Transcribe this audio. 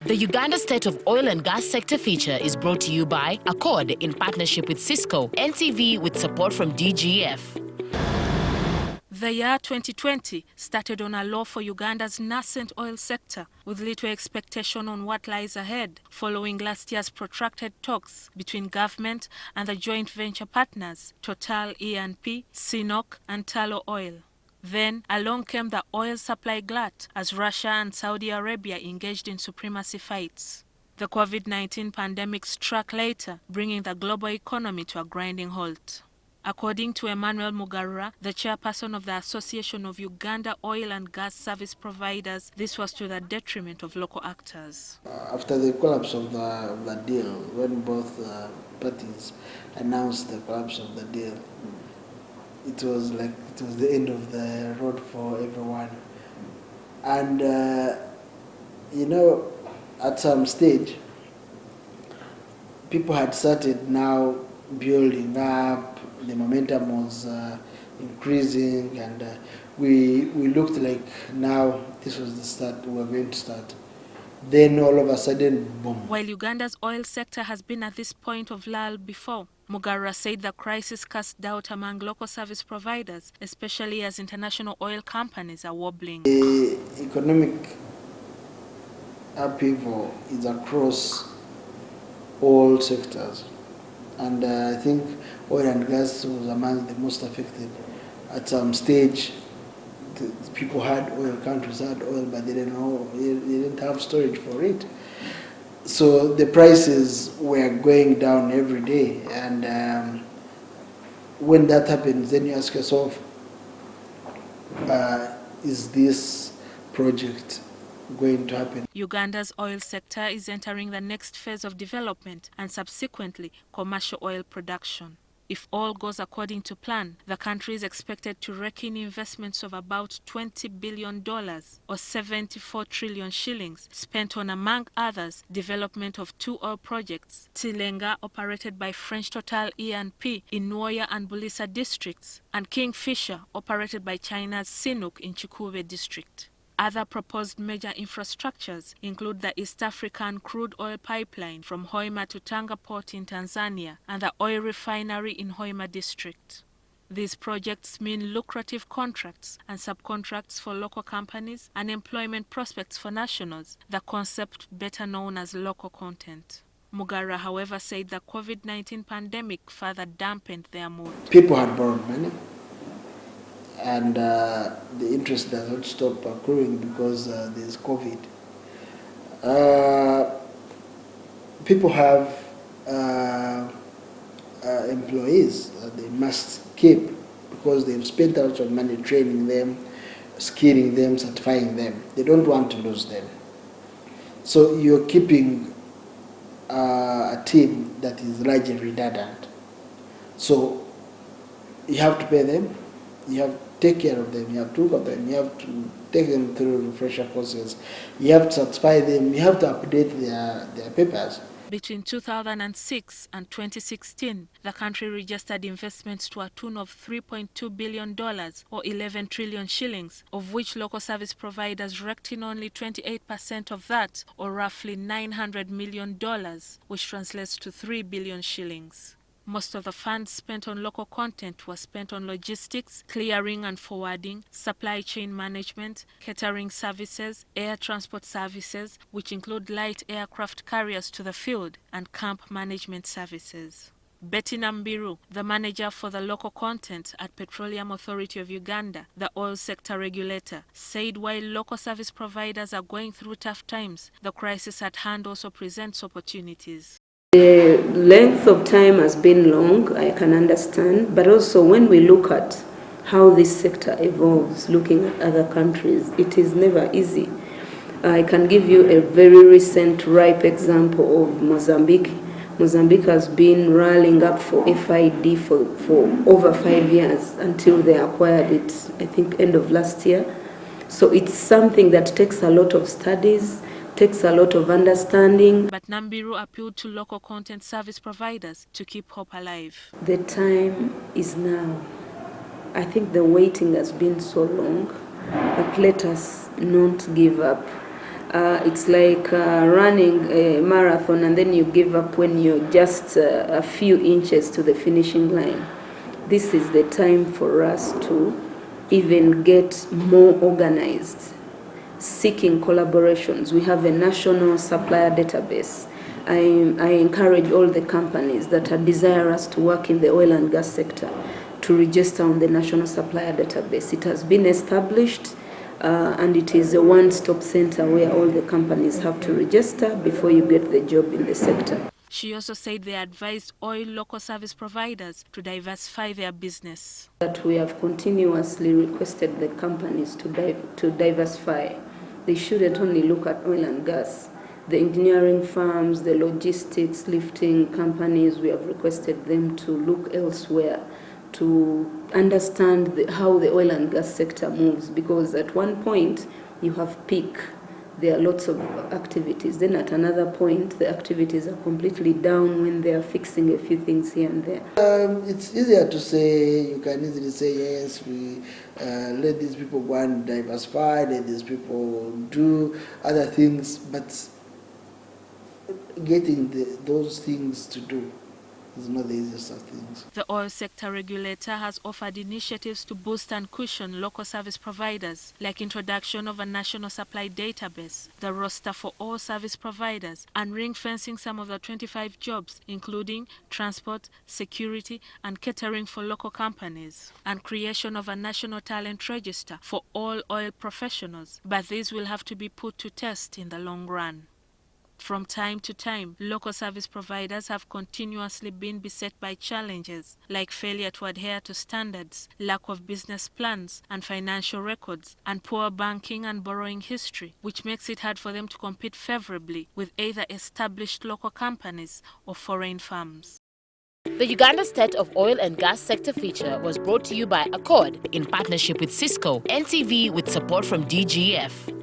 The Uganda State of Oil and Gas Sector feature is brought to you by ACODE in partnership with Cisco, NTV with support from DGF. The year 2020 started on a low for Uganda's nascent oil sector, with little expectation on what lies ahead following last year's protracted talks between government and the joint venture partners Total E&P, CNOOC and Tullow Oil. Then along came the oil supply glut as Russia and Saudi Arabia engaged in supremacy fights. The COVID-19 pandemic struck later, bringing the global economy to a grinding halt. According to Emmanuel Mugarura, the chairperson of the Association of Uganda Oil and Gas Service Providers, this was to the detriment of local actors. After the collapse of the deal, when both parties announced the collapse of the deal, it was the end of the road for everyone. And at some stage, people had started now building up, the momentum was increasing, and we looked like now this was the start, we were going to start. Then all of a sudden, boom. While Uganda's oil sector has been at this point of lull before, Mugarura said the crisis cast doubt among local service providers, especially as international oil companies are wobbling. The economic upheaval is across all sectors, and I think oil and gas was among the most affected. At some stage, the people had oil, countries had oil, but they didn't have storage for it. So the prices were going down every day, and when that happens, then you ask yourself, is this project going to happen? Uganda's oil sector is entering the next phase of development and subsequently commercial oil production. If all goes according to plan, the country is expected to rake in investments of about $20 billion or 74 trillion shillings spent on, among others, development of two oil projects, Tilenga, operated by French Total E&P in Nwoya and Bulisa districts, and Kingfisher, operated by China's CNOOC in Chikube district. Other proposed major infrastructures include the East African crude oil pipeline from Hoima to Tanga Port in Tanzania and the oil refinery in Hoima district. These projects mean lucrative contracts and subcontracts for local companies and employment prospects for nationals, the concept better known as local content. Mugarura, however, said the COVID-19 pandemic further dampened their mood. People had borrowed money, and the interest does not stop accruing because there's COVID. People have employees they must keep because they've spent a lot of money training them, skilling them, certifying them. They don't want to lose them. So you're keeping a team that is largely redundant. So you have to pay them, you have to take care of them, you have to look at them, you have to take them through refresher courses, you have to certify them, you have to update their papers. Between 2006 and 2016, the country registered investments to a tune of $3.2 billion or 11 trillion shillings, of which local service providers raked in only 28% of that, or roughly $900 million, which translates to 3 billion shillings. Most of the funds spent on local content was spent on logistics, clearing and forwarding, supply chain management, catering services, air transport services, which include light aircraft carriers to the field, and camp management services. Betty Nambiru, the manager for the local content at Petroleum Authority of Uganda, the oil sector regulator, said while local service providers are going through tough times, the crisis at hand also presents opportunities. The length of time has been long, I can understand, but also when we look at how this sector evolves, looking at other countries, it is never easy. I can give you a very recent ripe example of Mozambique. Mozambique has been rallying up for FID for over 5 years until they acquired it, I think, end of last year. So it's something that takes a lot of studies, takes a lot of understanding. But Nambiru appealed to local content service providers to keep hope alive. The time is now. I think the waiting has been so long, but let us not give up. It's like running a marathon and then you give up when you're just a few inches to the finishing line. This is the time for us to even get more organized, seeking collaborations. We have a national supplier database. I encourage all the companies that are desirous to work in the oil and gas sector to register on the national supplier database. It has been established and it is a one-stop center where all the companies have to register before you get the job in the sector. She also said they advised oil local service providers to diversify their business. That we have continuously requested the companies to diversify. They shouldn't only look at oil and gas. The engineering firms, the logistics, lifting companies, we have requested them to look elsewhere to understand how the oil and gas sector moves, because at one point you have peak. There are lots of activities. Then at another point, the activities are completely down when they are fixing a few things here and there. It's easier to say, you can easily say, yes, we let these people go and diversify, let these people do other things, but getting those things to do is not the easiest of things. The oil sector regulator has offered initiatives to boost and cushion local service providers, like introduction of a national supply database, the roster for all service providers, and ring-fencing some of the 25 jobs, including transport, security, and catering for local companies, and creation of a national talent register for all oil professionals. But these will have to be put to test in the long run. From time to time, local service providers have continuously been beset by challenges like failure to adhere to standards, lack of business plans and financial records, and poor banking and borrowing history, which makes it hard for them to compete favorably with either established local companies or foreign firms. The Uganda State of Oil and Gas Sector feature was brought to you by ACODE in partnership with Cisco, NTV with support from DGF.